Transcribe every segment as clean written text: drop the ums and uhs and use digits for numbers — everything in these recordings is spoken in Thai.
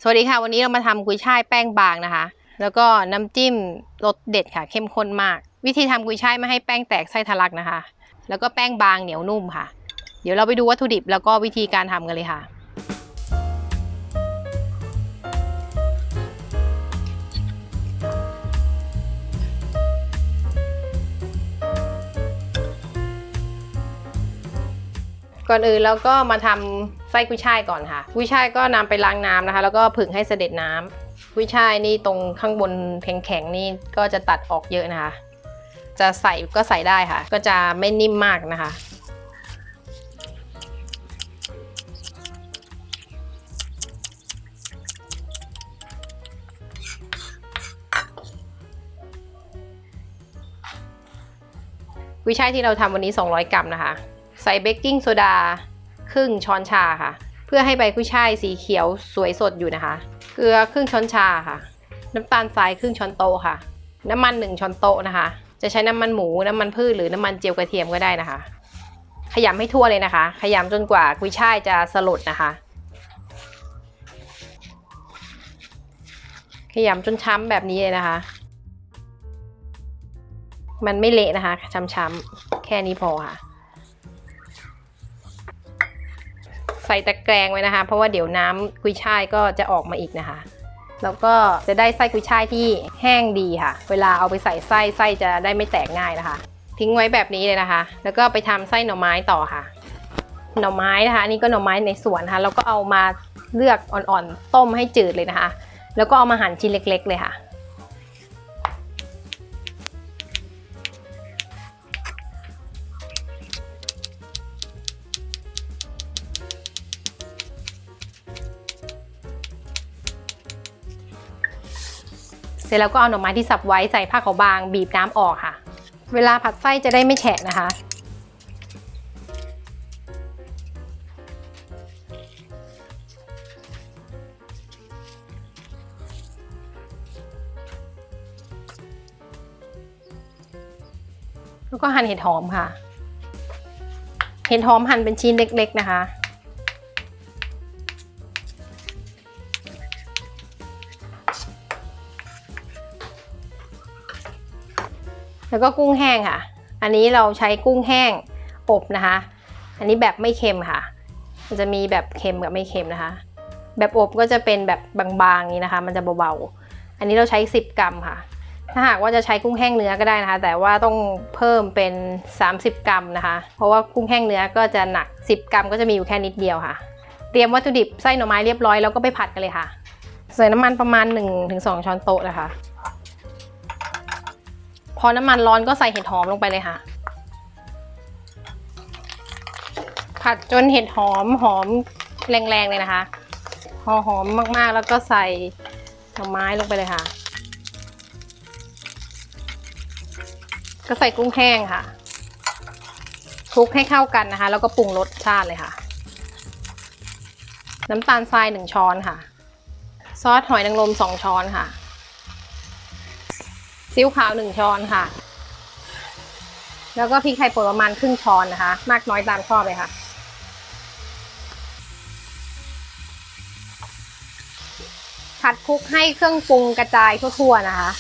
สวัสดีค่ะวันนี้เรามาทำกุยช่ายแป้งบางนะคะแล้วก็น้ำจิ้มรสเด็ดค่ะเข้มข้นมากวิธีทำกุยช่ายไม่ให้แป้งแตกไส้ทะลักนะคะแล้วก็แป้งบางเหนียวนุ่มค่ะเดี๋ยวเราไปดูวัตถุดิบแล้วก็วิธีการทำกันเลยค่ะก่อนอื่นเราก็มาทำไส้กุยช่ายก่อนค่ะกุยช่ายก็นำไปล้างน้ำนะคะแล้วก็ผึ่งให้เสด็จน้ำกุยช่ายนี่ตรงข้างบนแข็งๆนี่ก็จะตัดออกเยอะนะคะจะใส่ก็ใส่ได้ค่ะก็จะไม่นิ่มมากนะคะกุยช่ายที่เราทำวันนี้200 กรัมนะคะใส่เบกกิ้งโซดาครึ่งช้อนชาค่ะเพื่อให้ใบกุยช่ายสีเขียวสวยสดอยู่นะคะเกลือครึ่งช้อนชาค่ะน้ำตาลทรายครึ่งช้อนโต๊ะค่ะน้ำมัน1ช้อนโต๊ะนะคะจะใช้น้ำมันหมูน้ำมันพืชหรือน้ำมันเจียวกระเทียมก็ได้นะคะขยำให้ทั่วเลยนะคะขยำจนกว่ากุยช่ายจะสลดนะคะขยำจนช้ำแบบนี้เลยนะคะมันไม่เละนะคะช้ำๆแค่นี้พอค่ะใส่ตะแกรงไว้นะคะเพราะว่าเดี๋ยวน้ำกุยช่ายก็จะออกมาอีกนะคะแล้วก็จะได้ไส้กุยช่ายที่แห้งดีค่ะเวลาเอาไปใส่ไส้จะได้ไม่แตกง่ายนะคะทิ้งไว้แบบนี้เลยนะคะแล้วก็ไปทำไส้หน่อไม้ต่อค่ะหน่อไม้นะคะนี่ก็หน่อไม้ในสวนค่ะแล้วก็เอามาเลือกอ่อนๆต้มให้จืดเลยนะคะแล้วก็เอามาหั่นชิ้นเล็กๆเลยค่ะเสร็จแล้วก็เอาหน่อไม้ที่สับไว้ใส่ผ้าขาวบางบีบน้ำออกค่ะเวลาผัดไส้จะได้ไม่แฉะนะคะแล้วก็หั่นเห็ดหอมค่ะเห็ดหอมหั่นเป็นชิ้นเล็กๆนะคะแล้วก็กุ้งแห้งค่ะอันนี้เราใช้กุ้งแห้งอบนะคะอันนี้แบบไม่เค็มค่ะมันจะมีแบบเค็มกับไม่เค็มนะคะแบบอบก็จะเป็นแบบบางๆนี้นะคะมันจะเบาๆอันนี้เราใช้10 กรัมค่ะถ้าหากว่าจะใช้กุ้งแห้งเนื้อก็ได้นะคะแต่ว่าต้องเพิ่มเป็น30 กรัมนะคะเพราะว่ากุ้งแห้งเนื้อก็จะหนัก10 กรัมก็จะมีอยู่แค่นิดเดียวค่ะเตรียมวัตถุดิบไส้หน่อไม้เรียบร้อยแล้วก็ไปผัดกันเลยค่ะใส่น้ำมันประมาณ 1-2 ช้อนโต๊ะนะคะพอน้ำมันร้อนก็ใส่เห็ดหอมลงไปเลยค่ะผัดจนเห็ดหอมแรงๆเลยนะคะพอหอมมากๆแล้วก็ใส่หน่อไม้ลงไปเลยค่ะก็ใส่กุ้งแห้งค่ะคลุกให้เข้ากันนะคะแล้วก็ปรุงรสชาติเลยค่ะน้ำตาลทราย1 ช้อนค่ะซอสหอยนางรม2 ช้อนค่ะซีอิ๊วขาว1 ช้อนค่ะแล้วก็พริกไทยป่นประมาณครึ่งช้อนนะคะมากน้อยตามชอบเลยค่ะผัดคลุกให้เครื่องปรุงกระจายทั่วๆนะคะ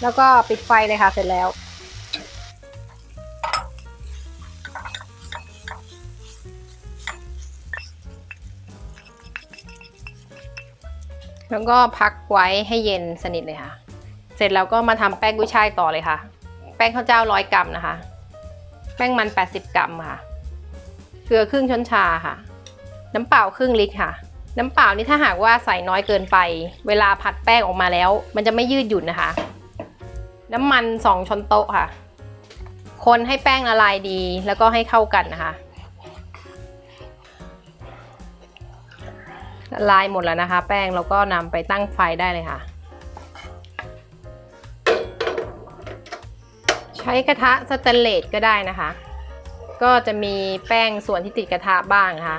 แล้วก็ปิดไฟเลยค่ะเสร็จแล้วแล้วก็พักไว้ให้เย็นสนิทเลยค่ะเสร็จแล้วก็มาทำแป้งกุ้ยช่ายต่อเลยค่ะแป้งข้าวเจ้า100 กรัมนะคะแป้งมัน80 กรัมค่ะเกลือครึ่งช้อนชาค่ะน้ำเปล่าครึ่งลิตรค่ะน้ำเปล่านี่ถ้าหากว่าใส่น้อยเกินไปเวลาผัดแป้งออกมาแล้วมันจะไม่ยืดหยุ่นนะคะน้ำมัน2 ช้อนโต๊ะค่ะคนให้แป้งละลายดีแล้วก็ให้เข้ากันนะคะละลายหมดแล้วนะคะแป้งเราก็นำไปตั้งไฟได้เลยค่ะใช้กระทะสแตนเลสก็ได้นะคะก็จะมีแป้งส่วนที่ติดกระทะบ้างนะคะ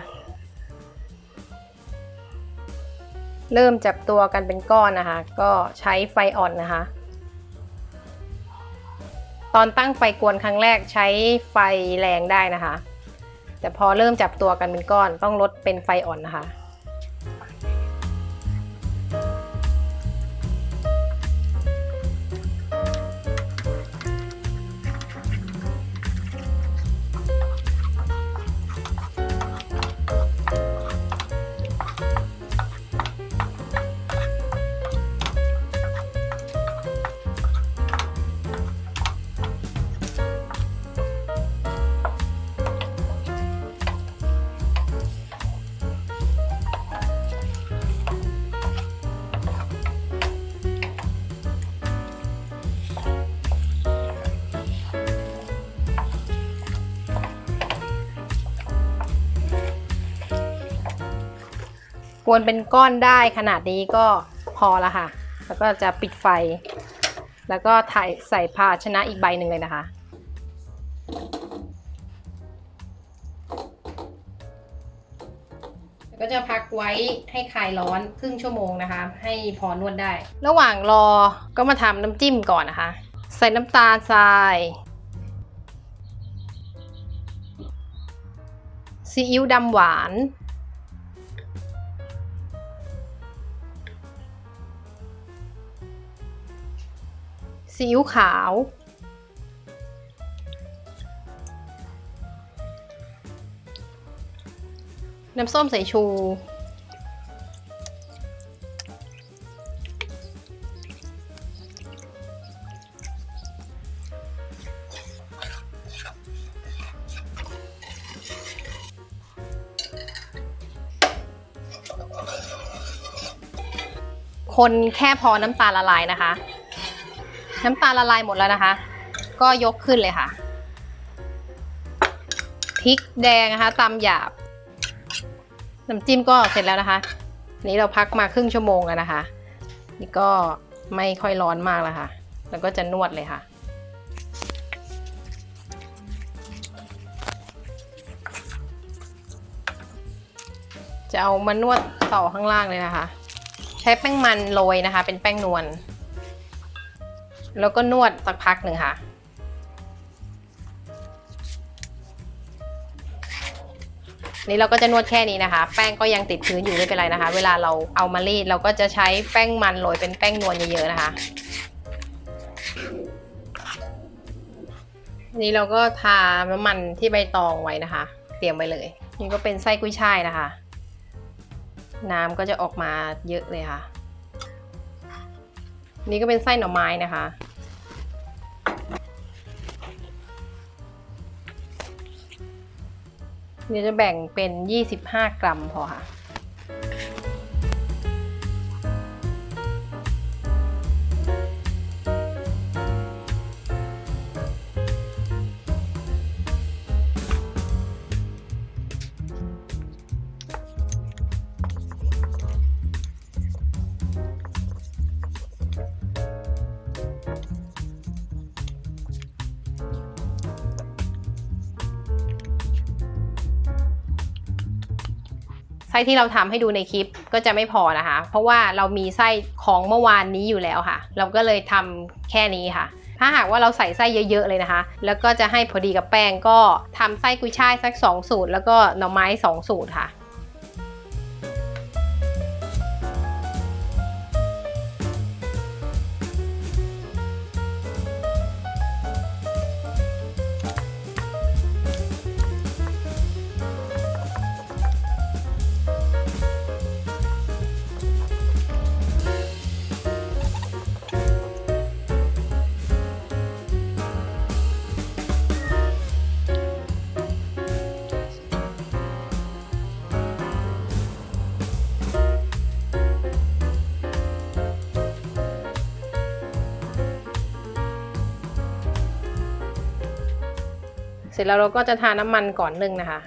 เริ่มจับตัวกันเป็นก้อนนะคะก็ใช้ไฟอ่อนนะคะตอนตั้งไฟกวนครั้งแรกใช้ไฟแรงได้นะคะแต่พอเริ่มจับตัวกันเป็นก้อนต้องลดเป็นไฟอ่อนนะคะ กวนเป็นก้อนได้ขนาดนี้ก็พอละค่ะแล้วก็จะปิดไฟแล้วก็ใส่ภาชนะอีกใบหนึ่งเลยนะคะก็จะพักไว้ให้คลายร้อนครึ่งชั่วโมงนะคะให้พอนวดได้ระหว่างรอก็มาทำน้ำจิ้มก่อนนะคะใส่น้ำตาลทรายซีอิ๊วดำหวานซีอิ๊วขาวน้ำส้มสายชูคนแค่พอน้ำตาลละลายนะคะน้ำตาลละลายหมดแล้วนะคะก็ยกขึ้นเลยค่ะพริกแดงนะคะตำหยาบน้ำจิ้มก็เสร็จแล้วนะคะนี้เราพักมาครึ่งชั่วโมงแล้วนะคะนี่ก็ไม่ค่อยร้อนมากแล้วค่ะแล้วก็จะนวดเลยค่ะจะเอามานวดต่อข้างล่างเลยนะคะใช้แป้งมันโรยนะคะเป็นแป้งนวลแล้วก็นวดสักพักหนึ่งค่ะนี่เราก็จะนวดแค่นี้นะคะแป้งก็ยังติดพื้นอยู่ไม่เป็นไรนะคะเวลาเราเอามารีดเราก็จะใช้แป้งมันโรยเป็นแป้งนวลเยอะๆนะคะนี่เราก็ทาน้ำมันที่ใบตองไว้นะคะเตรียมไว้เลยนี่ก็เป็นไส้กุ้ยช่ายนะคะน้ำก็จะออกมาเยอะเลยค่ะนี่ก็เป็นไส้หน่อไม้นะคะเดี๋ยวจะแบ่งเป็น25 กรัมพอค่ะไส้ที่เราทำให้ดูในคลิปก็จะไม่พอนะคะเพราะว่าเรามีไส้ของเมื่อวานนี้อยู่แล้วค่ะเราก็เลยทำแค่นี้ค่ะถ้าหากว่าเราใส่ไส้เยอะๆเลยนะคะแล้วก็จะให้พอดีกับแป้งก็ทำไส้กุยช่ายสัก2 สูตรแล้วก็หน่อไม้2 สูตรค่ะเสร็จแล้วเราก็จะทาน้ำมันก่อนนึ่งนะคะ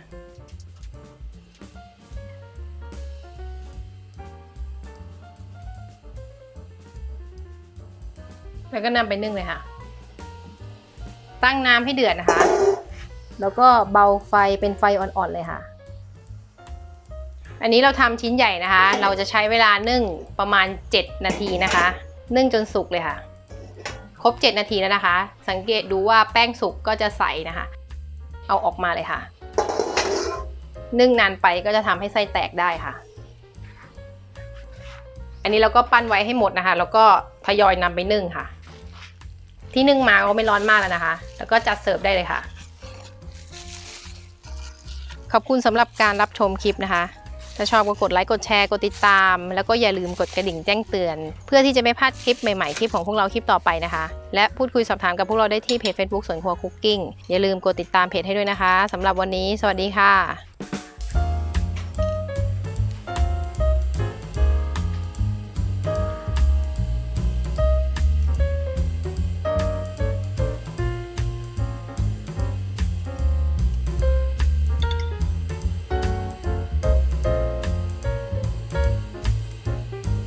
แล้วก็นำไปนึ่งเลยค่ะตั้งน้ำให้เดือดนะคะแล้วก็เบาไฟเป็นไฟอ่อนๆเลยค่ะอันนี้เราทำชิ้นใหญ่นะคะเราจะใช้เวลานึ่งประมาณ7 นาทีนะคะนึ่งจนสุกเลยค่ะครบ7 นาทีแล้วนะคะสังเกตดูว่าแป้งสุกก็จะใสนะคะเอาออกมาเลยค่ะนึ่งนานไปก็จะทำให้ไส้แตกได้ค่ะอันนี้เราก็ปั้นไว้ให้หมดนะคะแล้วก็ทยอยนำไปนึ่งค่ะที่นึ่งมาก็ไม่ร้อนมากแล้วนะคะแล้วก็จัดเสิร์ฟได้เลยค่ะขอบคุณสำหรับการรับชมคลิปนะคะถ้าชอบก็กดไลค์กดแชร์กดติดตามแล้วก็อย่าลืมกดกระดิ่งแจ้งเตือนเพื่อที่จะไม่พลาดคลิปใหม่ๆคลิปของพวกเราคลิปต่อไปนะคะและพูดคุยสอบถามกับพวกเราได้ที่เพจ Facebook สวนครัวคุกกิ้งอย่าลืมกดติดตามเพจให้ด้วยนะคะสำหรับวันนี้สวัสดีค่ะ